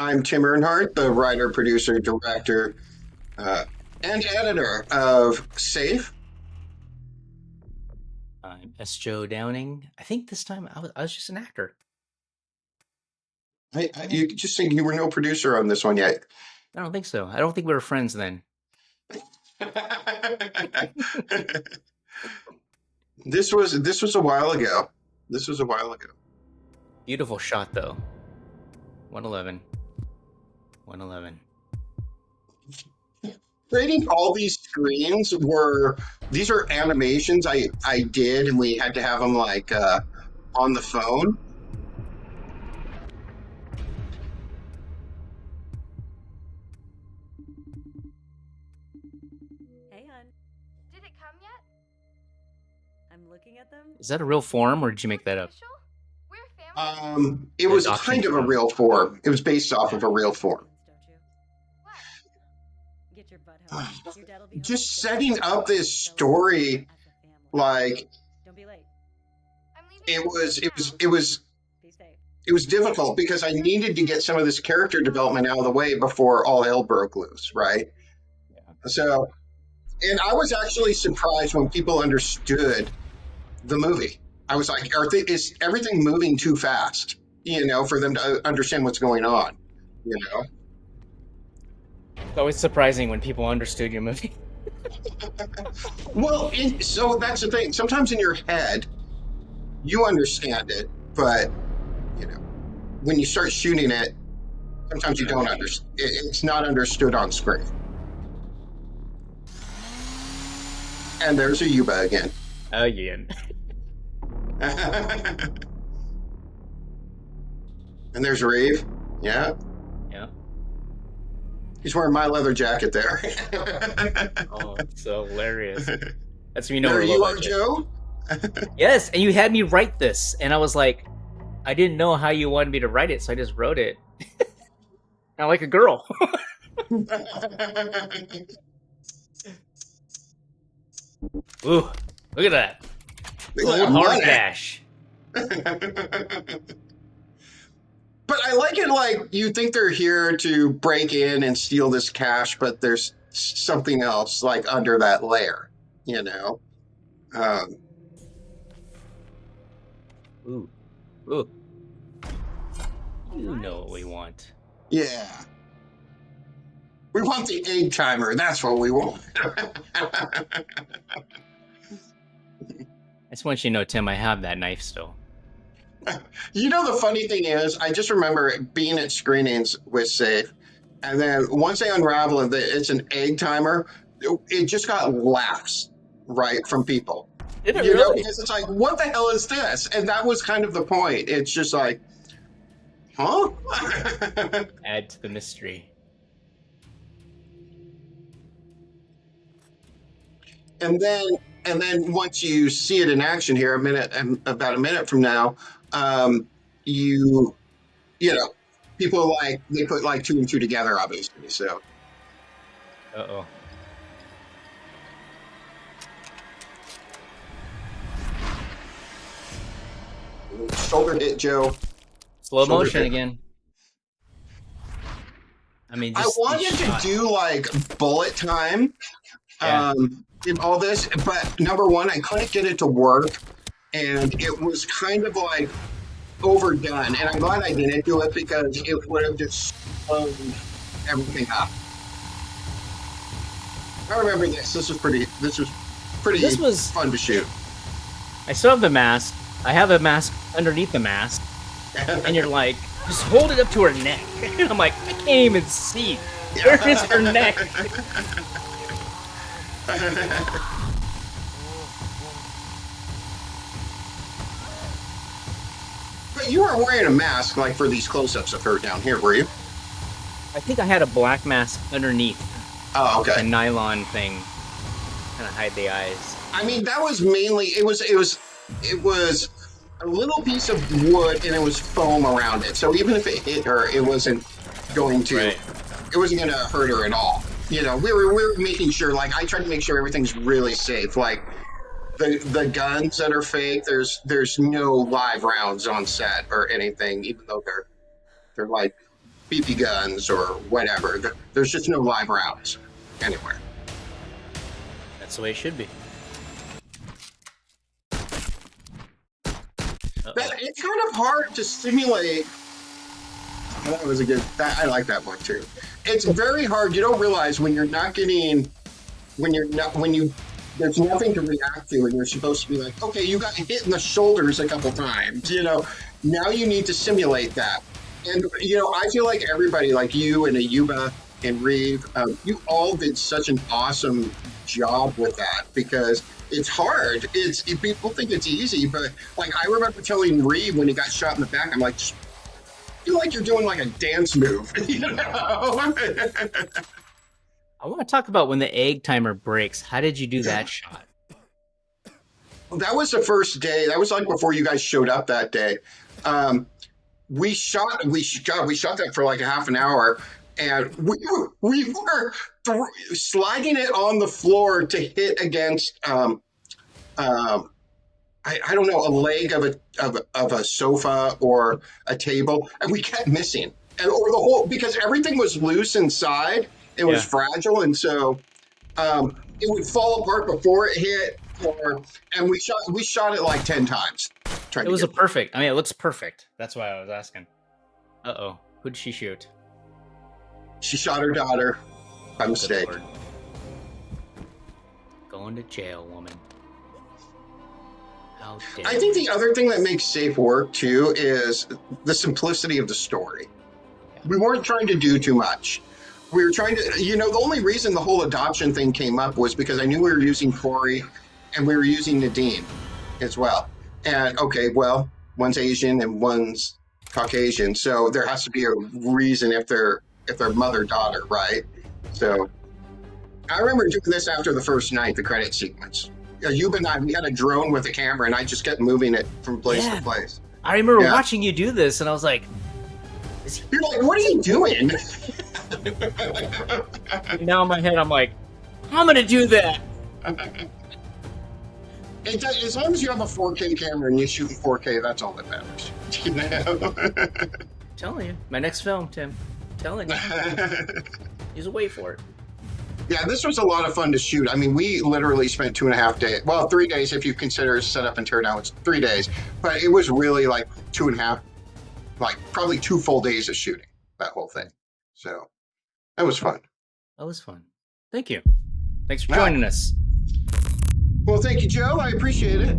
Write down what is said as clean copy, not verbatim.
I'm Tim Earnhardt, the writer, producer, director, uh, and editor of Safe. I'm S. Joe Downing. I think this time I was just an actor. You just think you were no producer on this one yet. I don't think so. I don't think we were friends then. This was a while ago. This was a while ago. Beautiful shot though. 111. 111. Creating all these screens were these are animations I did, and we had to have them like on the phone. Hey, hon. Did it come yet? I'm looking at them. Is that a real form or did you make that up? Official? We're family. It was Adoption kind of a form. real form. It was based off of a real form. Don't you? What? Get your butt home. Your dad'll be home Just soon. setting up this Celebrate story, as a family. like Don't be late. I'm leaving. it was it was now. it was Be safe. it was difficult because I needed to get some of this character development out of the way before all hell broke loose, right? Yeah. So, and I was actually surprised when people understood the movie. I was like, is everything moving too fast? For them to understand what's going on. You know. It's always surprising when people understood your movie. Well, so that's the thing. Sometimes in your head, you understand it, but you know, when you start shooting it, sometimes you don't understand. It's not understood on screen. And there's a Yuba again. Again. And there's Reeve. Yeah. Yeah. He's wearing my leather jacket there. Oh, it's so hilarious. That's when you know There we're you low are, budget. Joe. Yes, and you had me write this, and I was like, I didn't know how you wanted me to write it, so I just wrote it. I'm like a girl. Ooh, look at that. Look at Cold that hard money. cash. But I like it, like you think they're here to break in and steal this cash, but there's something else like under that layer, you know? Um, Ooh, ooh. You know what we want. yeah. We want the egg timer. That's what we want. I just want you to know, Tim, I have that knife still. The funny thing is, I just remember being at screenings with Safe, and then once they unravel it, it's an egg timer. It just got laughs, right, from people. Did it really? Because it's like, what the hell is this? And that was kind of the point. It's just like, huh? Add to the mystery. And then once you see it in action here, about a minute from now, you people they put like two and two together, obviously. So Uh-oh. shoulder hit, Joe. Slow Shoulder motion hit. again. I mean, I just wanted to do like bullet time, Yeah. in all this, but number one, I couldn't get it to work, and it was kind of like overdone. And I'm glad I didn't do it because it would have just slowed everything up. I remember this. This was pretty This was- fun to shoot. I still have the mask. I have a mask underneath the mask. And you're like, just hold it up to her neck. And I'm like, I can't even see. Where is her neck? But you weren't wearing a mask like for these close-ups of her down here, were you? I think I had a black mask underneath. Oh, A okay. nylon thing. Kind of hide the eyes. I mean, that was mainly it was a little piece of wood and it was foam around it. So even if it hit her, it wasn't going to Right. it wasn't going to hurt her at all. We were making sure, like, I tried to make sure everything's really safe. Like the guns that are fake, there's no live rounds on set or anything, even though they're like BB guns or whatever. There's just no live rounds anywhere. That's the way it should be. It's kind of hard to simulate. That was a good. I like that one too. It's very hard. You don't realize when you're not getting, when you there's nothing to react to, and you're supposed to be like, okay, you got hit in the shoulders a couple times. Now you need to simulate that. And I feel like everybody, like you and Ayuba and Reeve, you all did such an awesome job with that because it's hard. People think it's easy, but like I remember telling Reeve when he got shot in the back, I'm like, just feel like you're doing like a dance move. I want to talk about when the egg timer breaks. How did you do that shot? That was the first day. That was like before you guys showed up that day. We shot that for like a half an hour, and we were sliding it on the floor to hit against I don't know, a leg of a sofa or a table, and we kept missing, or the whole, because everything was loose inside, it was fragile, and so it would fall apart before it hit, and we shot it like 10 times. It was perfect. I mean, it looks perfect. That's why I was asking. Uh-oh. Who did she shoot? She shot her daughter by mistake. Going to jail, woman. How dare I think the other thing that makes safe work too is the simplicity of the story. We weren't trying to do too much. We were trying to, the only reason the whole adoption thing came up was because I knew we were using Corey and we were using Nadine as well. And okay, well, one's Asian and one's Caucasian, so there has to be a reason if they're mother-daughter, right? So I remember doing this after the first night, the credit sequence. You and I, we had a drone with a camera, and I just kept moving it from place to place. I remember watching you do this, and I was like, you're like, what are you doing? Now in my head, I'm like, I'm going to do that. As long as you have a 4K camera and you shoot in 4K, that's all that matters. I'm telling you. My next film, Tim. I'm telling you. Just wait for it. Yeah, this was a lot of fun to shoot. I mean, we literally spent 2.5 days. Well, 3 days if you consider setup and teardown. It's 3 days. But it was really like 2.5, like probably 2 full days of shooting that whole thing. So that was fun. That was fun. Thank you. Thanks for joining us. Well, thank you, Joe. I appreciate it.